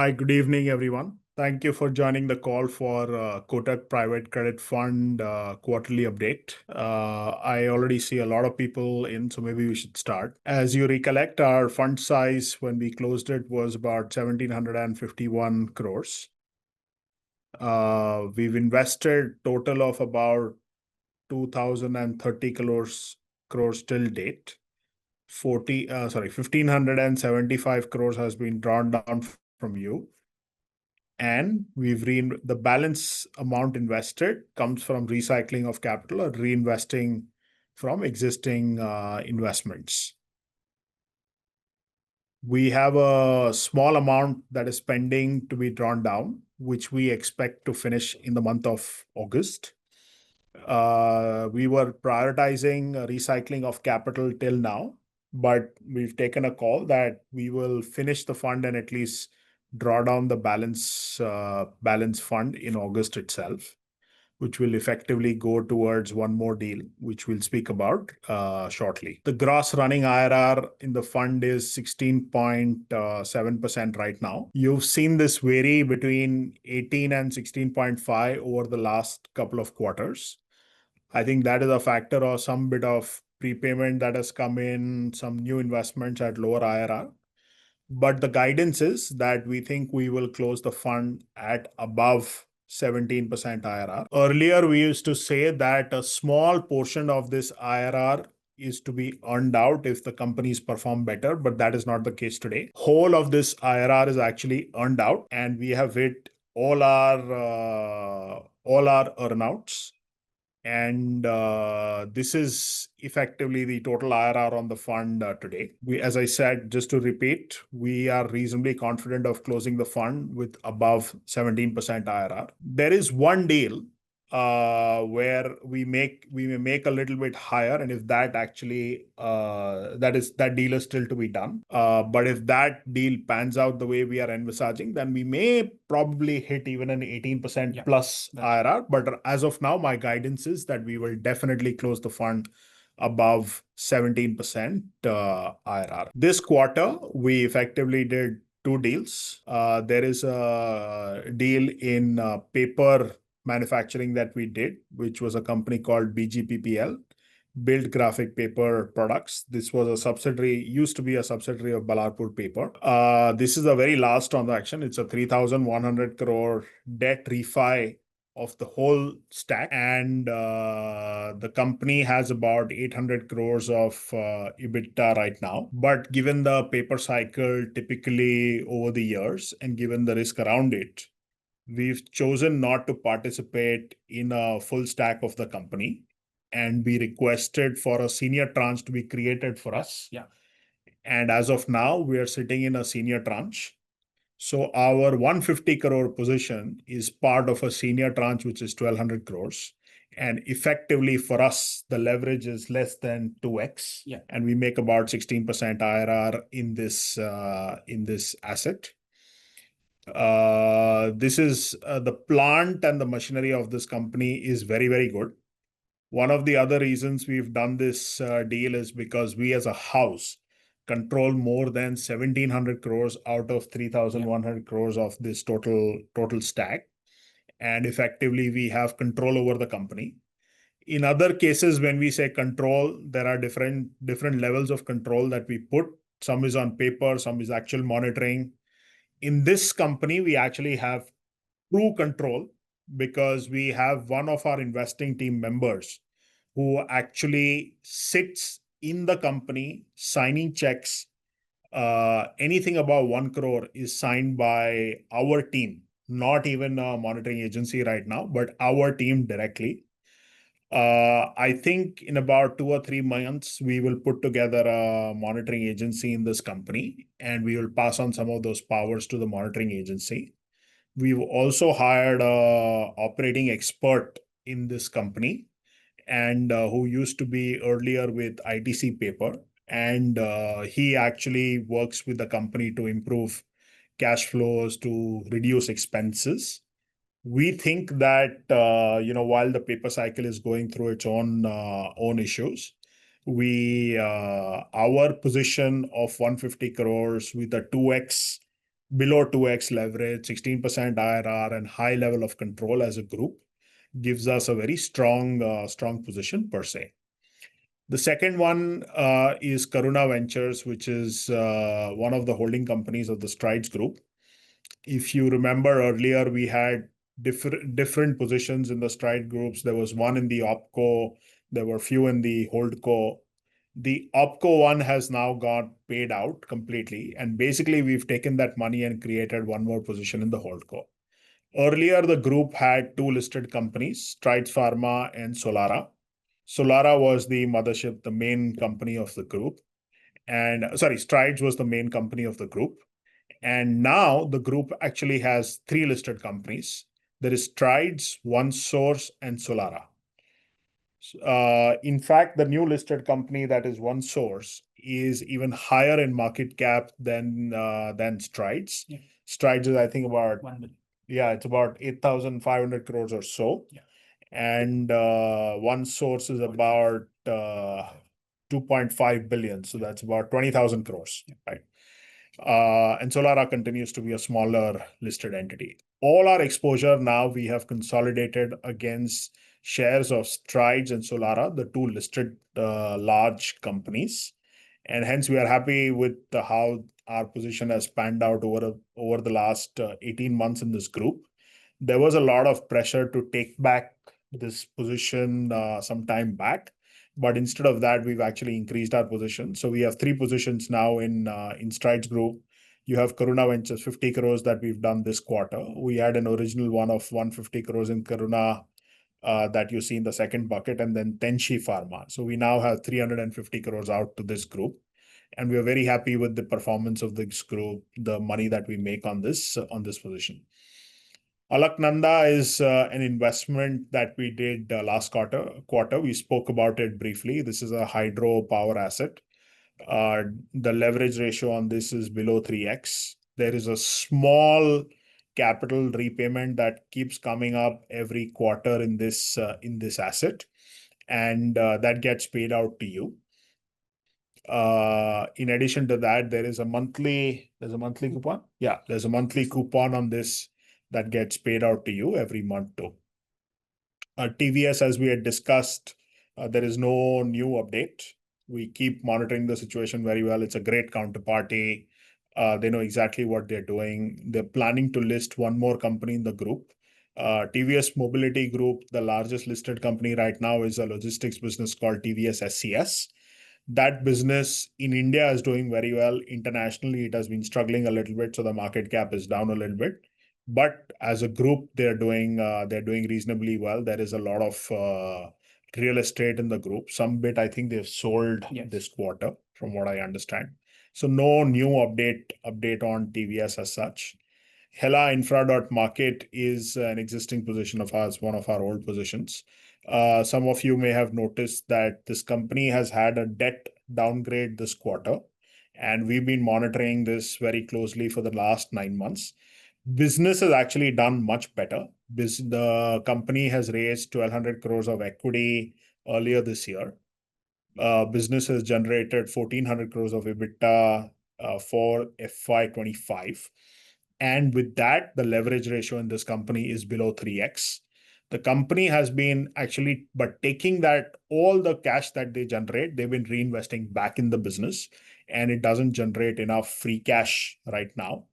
Hi, good evening, everyone. Thank you for joining the call for Kotak Private Credit Fund quarterly update. I already see a lot of people in, so maybe we should start. As you recollect, our fund size when we closed it was about 1,751 crores. We've invested total of about 2,030 crores till date. 1,575 crores has been drawn down from you. And the balance amount invested comes from recycling of capital or reinvesting from existing investments. We have a small amount that is pending to be drawn down, which we expect to finish in the month of August. We were prioritizing recycling of capital till now, but we've taken a call that we will finish the fund and at least draw down the balance fund in August itself, which will effectively go towards one more deal, which we'll speak about shortly. The gross running IRR in the fund is 16.7% right now. You've seen this vary between 18 and 16.5 over the last couple of quarters. I think that is a factor of some bit of prepayment that has come in, some new investments at lower IRR. But the guidance is that we think we will close the fund at above 17% IRR. Earlier, we used to say that a small portion of this IRR is to be earned out if the companies perform better, but that is not the case today. Whole of this IRR is actually earned out, and we have hit all our earnouts. And this is effectively the total IRR on the fund today. As I said, just to repeat, we are reasonably confident of closing the fund with above 17% IRR. There is one deal where we may make a little bit higher, and if that actually that deal is still to be done. But if that deal pans out the way we are envisaging, then we may probably hit even an 18% plus IRR. But as of now, my guidance is that we will definitely close the fund above 17% IRR. This quarter, we effectively did two deals. There is a deal in paper manufacturing that we did, which was a company called BGPPL, Build Graphic Paper Products. This was a subsidiary, used to be a subsidiary of Balarpur Paper. This is a very last transaction. It's a 3,100 crore debt refi of the whole stack. And the company has about 800 crores of EBITDA right now. But given the paper cycle typically over the years and given the risk around it, we've chosen not to participate in a full stack of the company, and we requested for a senior tranche to be created for us. And as of now, we are sitting in a senior tranche. So our 150 crore position is part of a senior tranche, which is 1,200 crores. And effectively for us, the leverage is less than 2x. And we make about 16% IRR in this asset. This is the plant and the machinery of this company is very, very good. One of the other reasons we've done this deal is because we as a house control more than 1,700 crores out of 3,100 crores of this total stack. And effectively, we have control over the company. In other cases, when we say control, there are different levels of control that we put. Some is on paper, some is actual monitoring. In this company, we actually have true control because we have one of our investing team members who actually sits in the company signing checks. Anything above 1 crore is signed by our team, not even a monitoring agency right now, but our team directly. I think in about 2 or 3 months, we will put together a monitoring agency in this company, and we will pass on some of those powers to the monitoring agency. We've also hired an operating expert in this company, and who used to be earlier with ITC Paper. And he actually works with the company to improve cash flows, to reduce expenses. We think that while the paper cycle is going through its own issues, our position of 150 crores with a 2x below 2x leverage, 16% IRR, and high level of control as a group gives us a very strong position per se. The second one is Karuna Ventures, which is one of the holding companies of the Strides Group. If you remember earlier, we had different positions in the Stride groups. There was one in the OpCo, there were few in the HoldCo. The OpCo one has now got paid out completely, and basically we've taken that money and created one more position in the HoldCo. Earlier, the group had two listed companies, Strides Pharma and Solara. Solara was the mothership, the main company of the group. And sorry, Strides was the main company of the group. And now the group actually has three listed companies. There is Strides, OneSource, and Solara. In fact, the new listed company that is OneSource is even higher in market cap than Strides. Yeah. Strides is, I think, about 1 million. Yeah, it's about 8,500 crores or so. Yeah. And OneSource is about 2.5 billion. So that's about 20,000 crores, right? And Solara continues to be a smaller listed entity. All our exposure now we have consolidated against shares of Strides and Solara, the two listed large companies. And hence we are happy with how our position has panned out over the last 18 months in this group. There was a lot of pressure to take back this position some time back. But instead of that, we've actually increased our position. So we have three positions now in Strides Group. You have Karuna Ventures, 50 crores that we've done this quarter. We had an original one of 150 crores in Karuna that you see in the second bucket, and then Tenshi Pharma. So we now have 350 crores out to this group. And we are very happy with the performance of this group, the money that we make on this position. Alaknanda is an investment that we did last quarter. We spoke about it briefly. This is a hydro power asset. The leverage ratio on this is below 3x. There is a small capital repayment that keeps coming up every quarter in this asset, and that gets paid out to you. In addition to that, there's a monthly coupon. Yeah, there's a monthly coupon on this that gets paid out to you every month too. TVS, as we had discussed, there is no new update. We keep monitoring the situation very well. It's a great counterparty. They know exactly what they're doing. They're planning to list one more company in the group. TVS Mobility Group, the largest listed company right now, is a logistics business called TVS SCS. That business in India is doing very well. Internationally, it has been struggling a little bit, so the market cap is down a little bit. But as a group, they're doing reasonably well. There is a lot of real estate in the group. Some bit, I think they've sold this quarter, from what I understand. So no new update on TVS as such. Hela Infra.Market is an existing position of ours, one of our old positions. Some of you may have noticed that this company has had a debt downgrade this quarter, and we've been monitoring this very closely for the last 9 months. Business has actually done much better. The company has raised 1,200 crores of equity earlier this year. Business has generated 1,400 crores of EBITDA for FY25. And with that, the leverage ratio in this company is below 3x. The company has been actually, but taking that, all the cash that they generate, they've been reinvesting back in the business, and it doesn't generate enough free cash right now.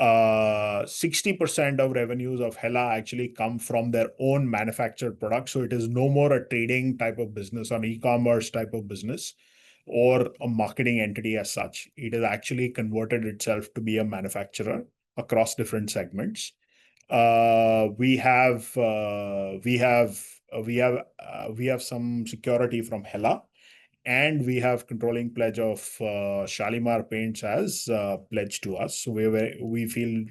60% of revenues of Hela actually come from their own manufactured products. So it is no more a trading type of business, an e-commerce type of business, or a marketing entity as such. It has actually converted itself to be a manufacturer across different segments. We have some security from Hela, and we have controlling pledge of Shalimar Paints as pledge to us. So we feel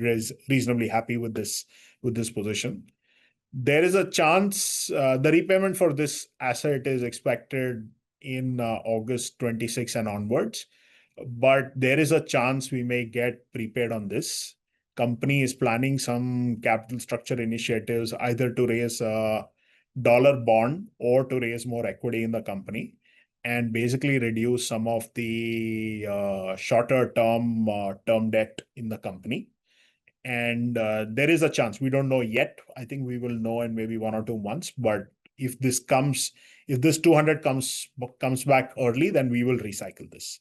reasonably happy with this position. There is a chance the repayment for this asset is expected in August 26 and onwards, but there is a chance we may get prepaid on this. Company is planning some capital structure initiatives, either to raise a dollar bond or to raise more equity in the company. and basically reduce some of the shorter term debt in the company. And there is a chance, we don't know yet. I think we will know in maybe 1 or 2 months. But if this 200 comes back early, then we will recycle this.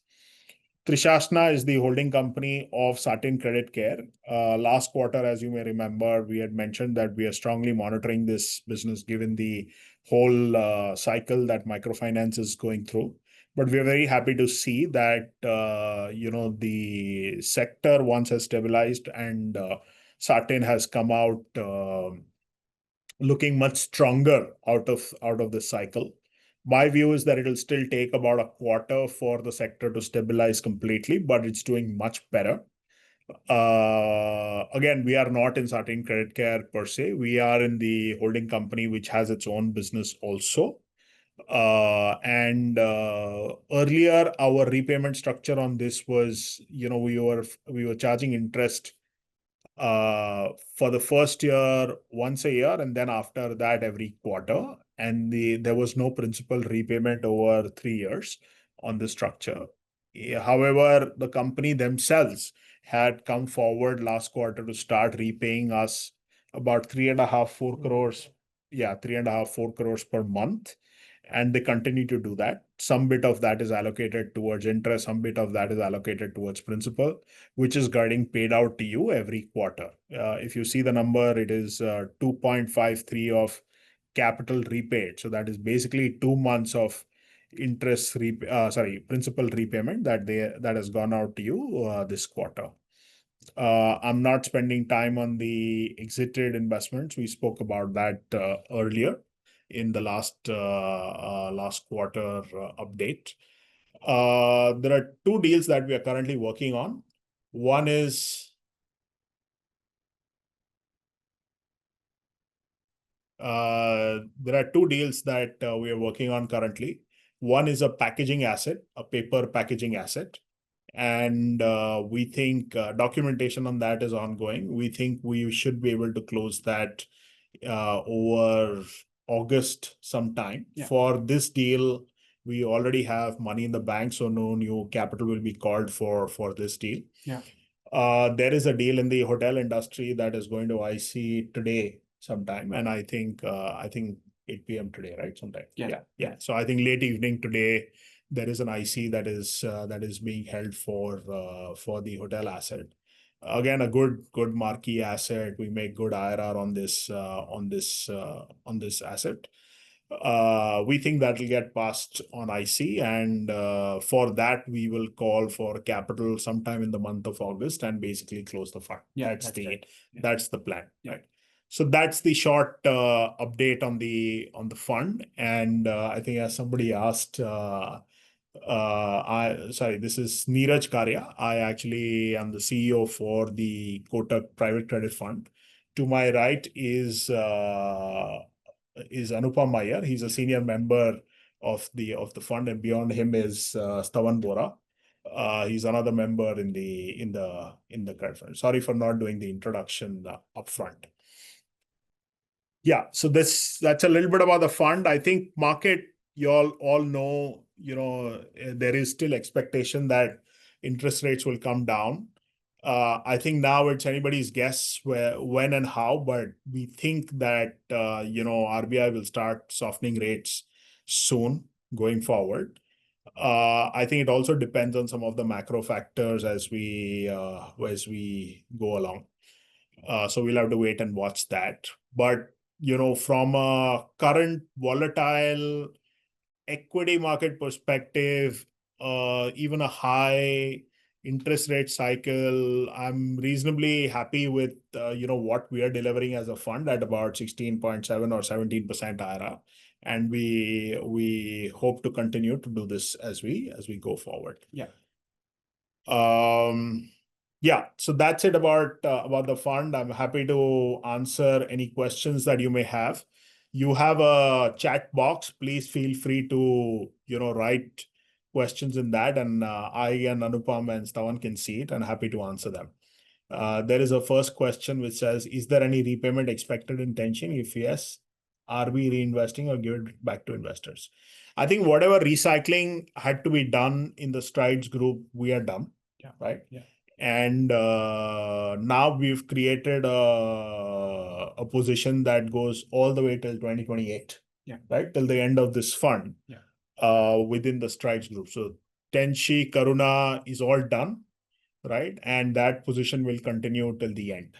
Trishashna is the holding company of Satin Credit Care. Last quarter, as you may remember, we had mentioned that we are strongly monitoring this business given the whole cycle that microfinance is going through. But we are very happy to see that the sector once has stabilized, and Satin has come out looking much stronger out of this cycle. My view is that it'll still take about a quarter for the sector to stabilize completely, but it's doing much better. Again, we are not in Satin Credit Care per se. We are in the holding company, which has its own business also. And earlier, our repayment structure on this was, we were charging interest for the first year once a year, and then after that every quarter. And there was no principal repayment over 3 years on the structure. However, the company themselves had come forward last quarter to start repaying us about 3.5, 4 crores. Yeah, 3.5, 4 crores per month. And they continue to do that. Some bit of that is allocated towards interest, some bit of that is allocated towards principal, which is getting paid out to you every quarter. If you see the number, it is 2.53 of capital repaid. So that is basically 2 months of principal repayment that has gone out to you this quarter. I'm not spending time on the exited investments. We spoke about that earlier in the last quarter update. There are two deals that we are currently working on. One is there are two deals that we are working on currently. One is a packaging asset, a paper packaging asset. And we think documentation on that is ongoing. We think we should be able to close that over August sometime. Yeah. For this deal, we already have money in the bank, so no new capital will be called for this deal. Yeah. There is a deal in the hotel industry that is going to IC today sometime, and I think 8 p.m. today, right? Sometime. Yeah. So I think late evening today, there is an IC that is being held for the hotel asset. Again, a good marquee asset. We make good IRR on this asset. We think that will get passed on IC, and for that we will call for capital sometime in the month of August and basically close the fund. Yeah, that's the plan. Yeah. Right. So that's the short update on the fund. And I think as somebody asked, this is Neeraj Karya. I actually am the CEO for the Kotak Private Credit Fund. To my right is Anupam Iyer. He's a senior member of the fund, and beyond him is Stavan Bora. He's another member in the credit fund. Sorry for not doing the introduction upfront. Yeah, so that's a little bit about the fund. I think market, you all know, there is still expectation that interest rates will come down. I think now it's anybody's guess when and how, but we think that RBI will start softening rates soon going forward. I think it also depends on some of the macro factors as we go along. So we'll have to wait and watch that. But from a current volatile equity market perspective, even a high interest rate cycle, I'm reasonably happy with what we are delivering as a fund at about 16.7 or 17% IRR, and we hope to continue to do this as we go forward. Yeah. Yeah, so that's it about the fund. I'm happy to answer any questions that you may have. You have a chat box. Please feel free to write questions in that, and I and Anupam and Stavan can see it and happy to answer them. There is a first question which says, is there any repayment expected in Tension? If yes, are we reinvesting or give it back to investors? I think whatever recycling had to be done in the Strides group, we are done. Yeah. Right. Yeah. And now we've created a position that goes all the way till 2028. Yeah. Right. Till the end of this fund. Yeah. Within the Strides group. So Tenshi, Karuna is all done. Right. And that position will continue till the end.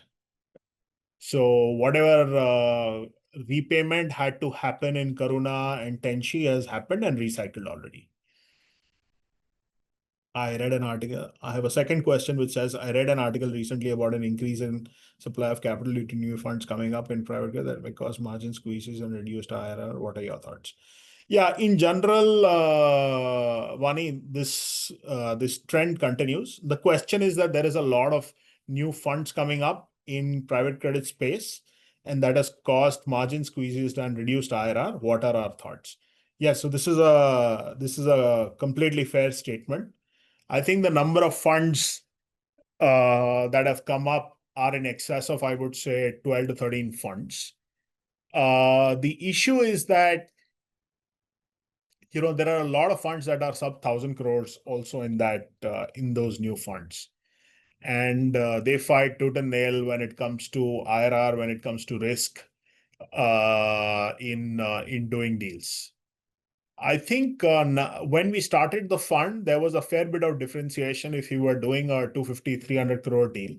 So whatever repayment had to happen in Karuna and Tenshi has happened and recycled already. I read an article. I have a second question which says, I read an article recently about an increase in supply of capital due to new funds coming up in private credit that may cause margin squeezes and reduced IRR. What are your thoughts? Yeah, in general, Vani, this trend continues. The question is that there is a lot of new funds coming up in private credit space, and that has caused margin squeezes and reduced IRR. What are our thoughts? Yeah, so this is a completely fair statement. I think the number of funds that have come up are in excess of, I would say, 12 to 13 funds. The issue is that, there are a lot of funds that are sub 1,000 crores also in those new funds. And they fight tooth and nail when it comes to IRR, when it comes to risk in doing deals. I think when we started the fund, there was a fair bit of differentiation if you were doing a 250, 300 crore deal.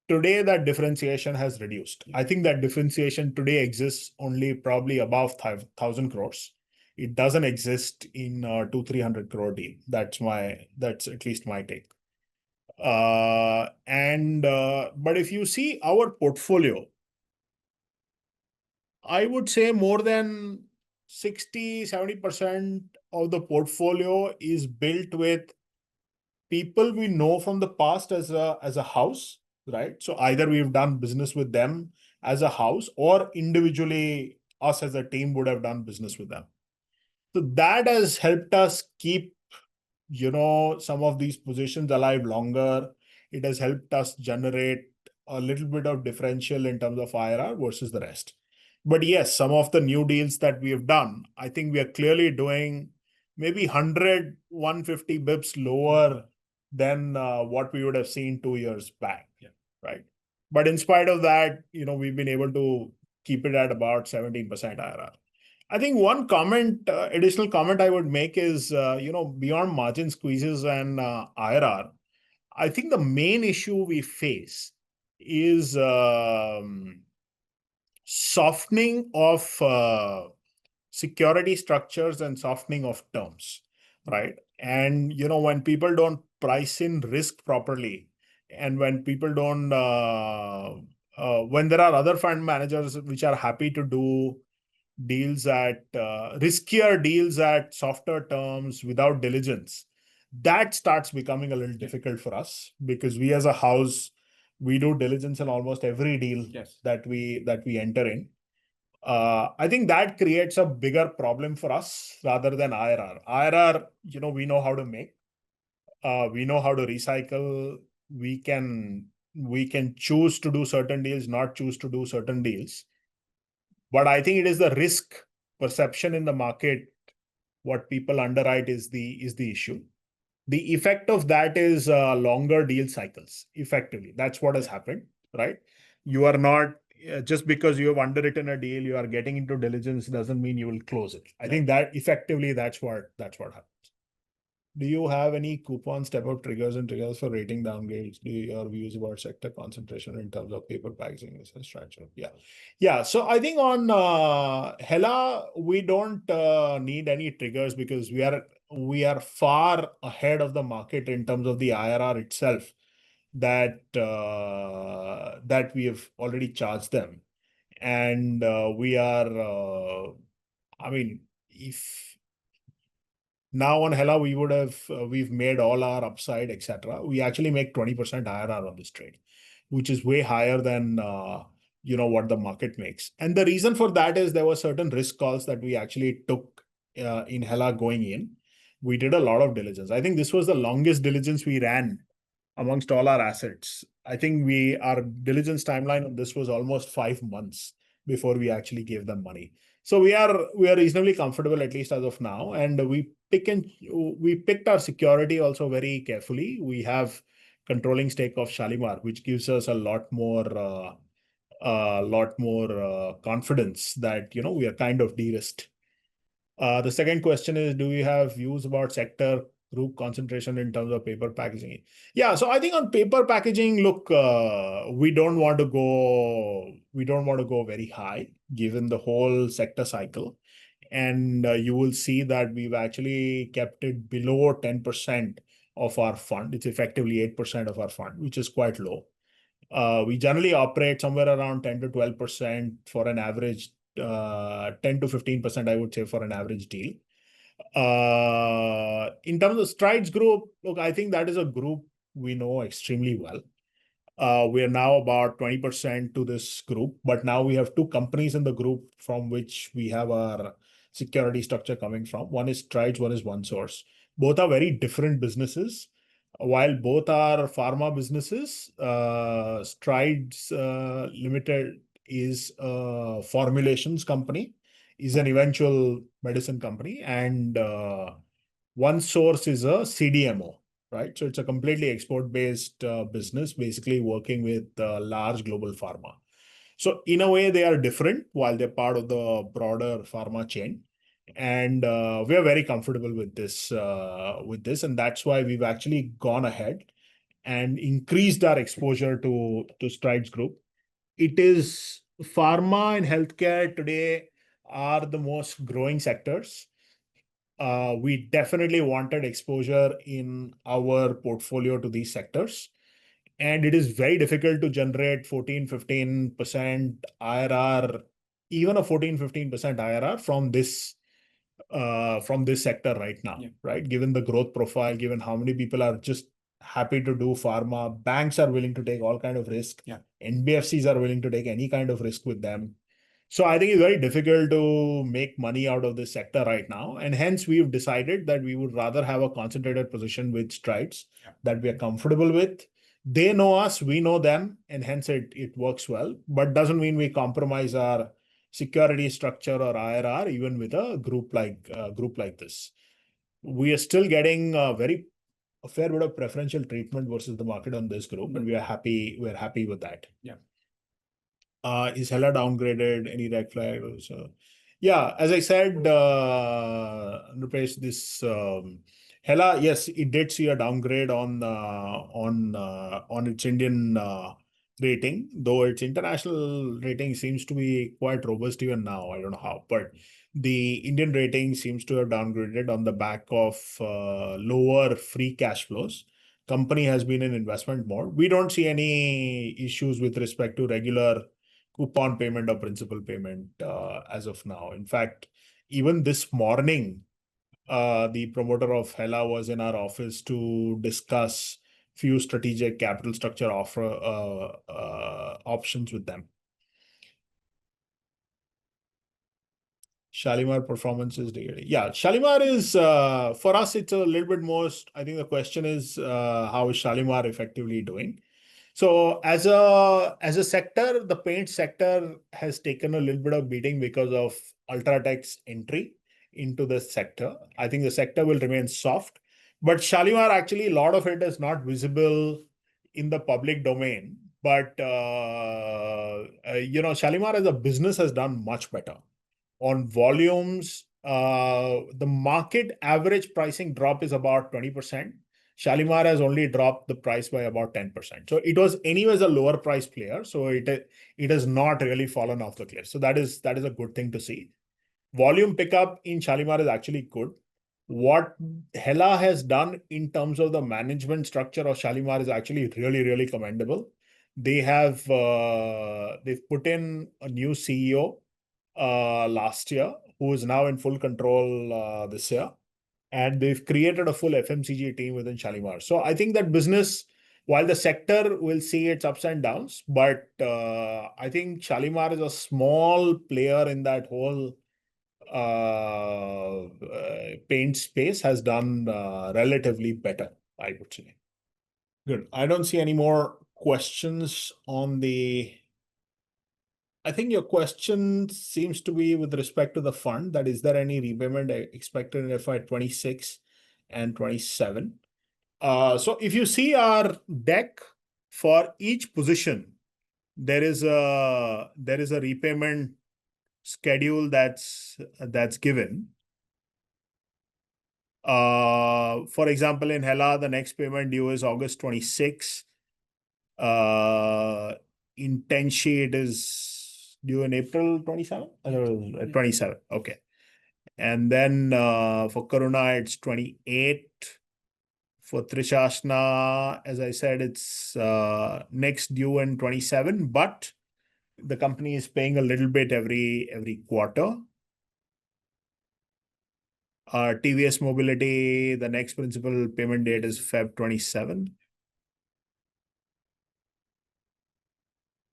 Today, that differentiation has reduced. I think that differentiation today exists only probably above 1,000 crores. It doesn't exist in a 200-300 crore deal. That's at least my take. But if you see our portfolio, I would say more than 60-70% of the portfolio is built with people we know from the past as a house, right? So either we've done business with them as a house or individually us as a team would have done business with them. So that has helped us keep some of these positions alive longer. It has helped us generate a little bit of differential in terms of IRR versus the rest. But yes, some of the new deals that we have done, I think we are clearly doing maybe 100, 150 bips lower than what we would have seen 2 years back. Yeah. Right. But in spite of that, we've been able to keep it at about 17% IRR. I think one additional comment I would make is, beyond margin squeezes and IRR, I think the main issue we face is softening of security structures and softening of terms, right? And, when people don't price in risk properly, and when people don't, when there are other fund managers which are happy to do deals at riskier deals at softer terms without diligence, that starts becoming a little difficult for us because we as a house, we do diligence in almost every deal that we enter in. I think that creates a bigger problem for us rather than IRR. IRR, we know how to make, we know how to recycle. We can choose to do certain deals, not choose to do certain deals. But I think it is the risk perception in the market, what people underwrite is the issue. The effect of that is longer deal cycles. Effectively, that's what has happened, right? You are not just because you have underwritten a deal, you are getting into diligence doesn't mean you will close it. I think that effectively that's what happens. Do you have any coupon step-up triggers and triggers for rating downgrades? Do your views about sector concentration in terms of paper packaging versus structure? Yeah. So I think on Hela, we don't need any triggers because we are far ahead of the market in terms of the IRR itself that we have already charged them, and we are. I mean, if now on Hela, we've made all our upside, etc. We actually make 20% IRR on this trade, which is way higher than what the market makes. And the reason for that is there were certain risk calls that we actually took in Hela going in. We did a lot of diligence. I think this was the longest diligence we ran amongst all our assets. I think our diligence timeline on this was almost 5 months before we actually gave them money. So we are reasonably comfortable, at least as of now, and we picked our security also very carefully. We have controlling stake of Shalimar, which gives us a lot more confidence that we are kind of de-risked. The second question is, do we have views about sector group concentration in terms of paper packaging? Yeah, so I think on paper packaging, look, we don't want to go very high given the whole sector cycle. And you will see that we've actually kept it below 10% of our fund. It's effectively 8% of our fund, which is quite low. We generally operate somewhere around 10 to 12% for an average, 10 to 15%, I would say, for an average deal. In terms of Strides Group, look, I think that is a group we know extremely well. We are now about 20% to this group, but now we have two companies in the group from which we have our security structure coming from. One is Strides, one is OneSource. Both are very different businesses. While both are pharma businesses, Strides Limited is a formulations company, is an eventual medicine company, and OneSource is a CDMO, right? So it's a completely export-based business, basically working with large global pharma. So in a way, they are different while they're part of the broader pharma chain. And we are very comfortable with this, and that's why we've actually gone ahead and increased our exposure to Strides Group. It is pharma and healthcare today are the most growing sectors. We definitely wanted exposure in our portfolio to these sectors. And it is very difficult to generate 14-15% IRR, even a 14-15% IRR from this sector right now, right? Given the growth profile, given how many people are just happy to do pharma, banks are willing to take all kind of risk. NBFCs are willing to take any kind of risk with them. So I think it's very difficult to make money out of this sector right now. And hence we've decided that we would rather have a concentrated position with Strides that we are comfortable with. They know us, we know them, and hence it works well, but doesn't mean we compromise our security structure or IRR even with a group like this. We are still getting a fair bit of preferential treatment versus the market on this group, and we're happy with that. Is Hella downgraded? Any red flags? Yeah, as I said, Rupesh, this Hella, yes, it did see a downgrade on its Indian rating, though its international rating seems to be quite robust even now. I don't know how, but the Indian rating seems to have downgraded on the back of lower free cash flows. Company has been in investment mode. We don't see any issues with respect to regular coupon payment or principal payment as of now. In fact, even this morning, the promoter of Hella was in our office to discuss few strategic capital structure options with them. Shalimar performance is degrading. Yeah, Shalimar is, for us, it's a little bit more, I think the question is, how is Shalimar effectively doing? So as a sector, the paint sector has taken a little bit of beating because of Ultratech's entry into the sector. I think the sector will remain soft, but Shalimar, actually, a lot of it is not visible in the public domain. But Shalimar as a business has done much better on volumes. The market average pricing drop is about 20%. Shalimar has only dropped the price by about 10%. So it was anyways a lower price player. So it has not really fallen off the cliff. So that is a good thing to see. Volume pickup in Shalimar is actually good. What Hella has done in terms of the management structure of Shalimar is actually really, really commendable. They've put in a new CEO last year, who is now in full control this year. And they've created a full FMCG team within Shalimar. So I think that business, while the sector will see its ups and downs, but I think Shalimar is a small player in that whole paint space, has done relatively better, I would say. Good. I don't see any more questions on the I think your question seems to be with respect to the fund, that is there any repayment expected in FY 26 and 27? So if you see our deck, for each position, there is a repayment schedule that's given. For example, in Hela, the next payment due is August 26. Uh, in Tenshi, it is due in April 27? 27. Okay. And then for Karuna, it's 28. For Trishashna, as I said, it's next due in 27, but the company is paying a little bit every quarter. TVS Mobility, the next principal payment date is Feb 27.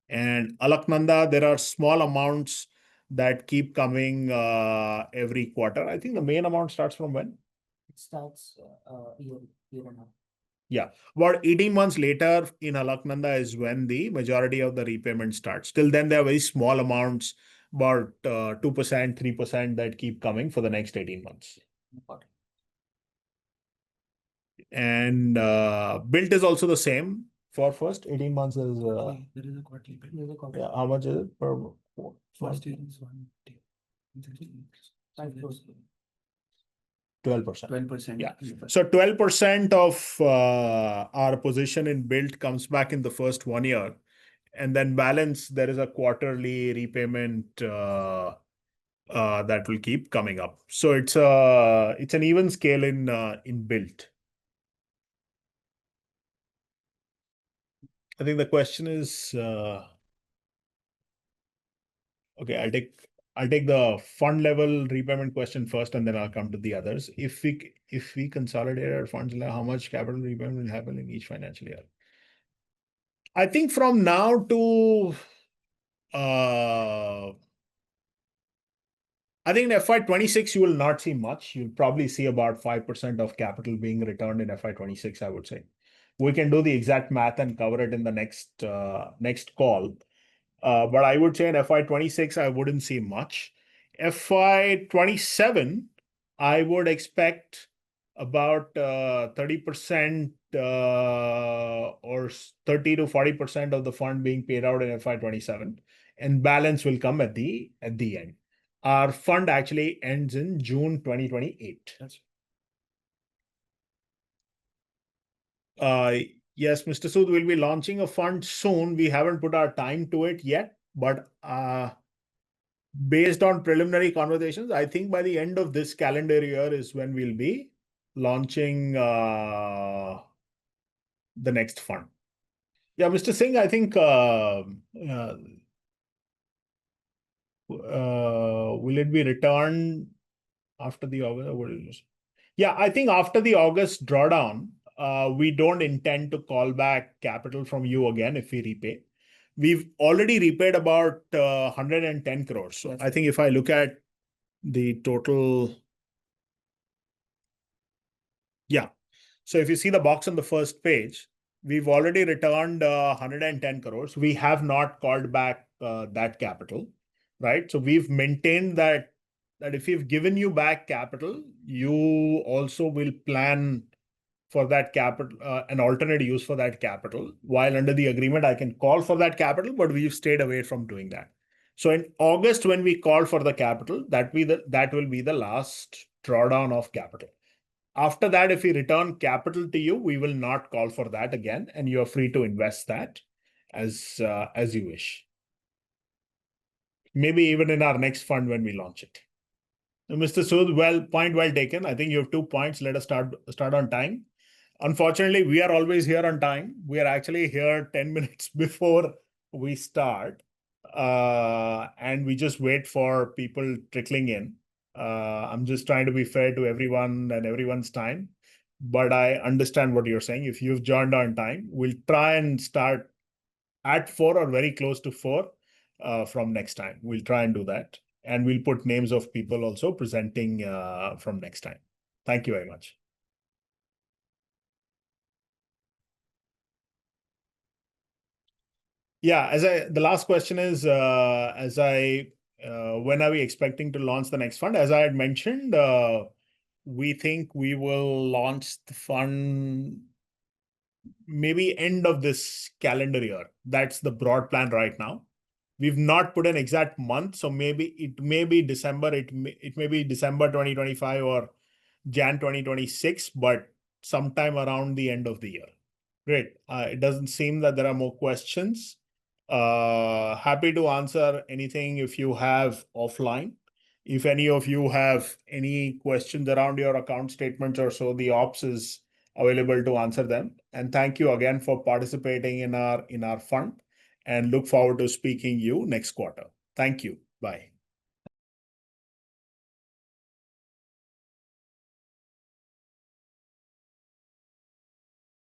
And Alaknanda, there are small amounts that keep coming every quarter. I think the main amount starts from when? It starts year and a half. Yeah, about 18 months later in Alaknanda is when the majority of the repayment starts. Till then, there are very small amounts, about 2%, 3% that keep coming for the next 18 months. Got it. And built is also the same for first 18 months is There is a quarterly bill. There is a quarterly. yeah, how much is it per First year is 1 5 crores. 12%. 12%. Yeah. So 12% of our position in built comes back in the first 1 year. And then balance, there is a quarterly repayment that will keep coming up. So it's an even scale in built. I think the question is okay. I'll take the fund level repayment question first, and then I'll come to the others. If we consolidate our funds, how much capital repayment will happen in each financial year? I think from now to I think in FY 26 you will not see much. You'll probably see about 5% of capital being returned in FY 26. I would say we can do the exact math and cover it in the next call. But I would say in FY 26, I wouldn't see much. FY 27, I would expect about 30% or 30 to 40% of the fund being paid out in FY 27, and balance will come at the end. Our fund actually ends in June 2028. Yes, Mr. Sood, we'll be launching a fund soon. We haven't put our time to it yet, but based on preliminary conversations, I think by the end of this calendar year is when we'll be launching the next fund. Yeah, Mr. Singh, I think will it be returned after the August? Yeah, I think after the August drawdown, we don't intend to call back capital from you again if we repay. We've already repaid about 110 crores. So I think if I look at the total, yeah. So if you see the box on the first page, we've already returned 110 crores. We have not called back that capital, right? So we've maintained that if we've given you back capital, you also will plan for that capital, an alternate use for that capital. While under the agreement, I can call for that capital, but we've stayed away from doing that. So in August, when we call for the capital, that will be the last drawdown of capital. After that, if we return capital to you, we will not call for that again, and you are free to invest that as you wish. Maybe even in our next fund when we launch it. Mr. Sood, point well taken. I think you have 2 points. Let us start on time. Unfortunately, we are always here on time. We are actually here 10 minutes before we start. And we just wait for people trickling in. I'm just trying to be fair to everyone and everyone's time. But I understand what you're saying. If you've joined on time, we'll try and start at 4 or very close to 4 from next time. We'll try and do that. And we'll put names of people also presenting from next time. Thank you very much. Yeah, the last question is, when are we expecting to launch the next fund? As I had mentioned, we think we will launch the fund maybe end of this calendar year. That's the broad plan right now. We've not put an exact month, so maybe it may be December. It may be December 2025 or Jan 2026, but sometime around the end of the year. Great. It doesn't seem that there are more questions. Happy to answer anything if you have offline. If any of you have any questions around your account statements or so, the ops is available to answer them. And thank you again for participating in our fund, and look forward to speaking you next quarter. Thank you. Bye.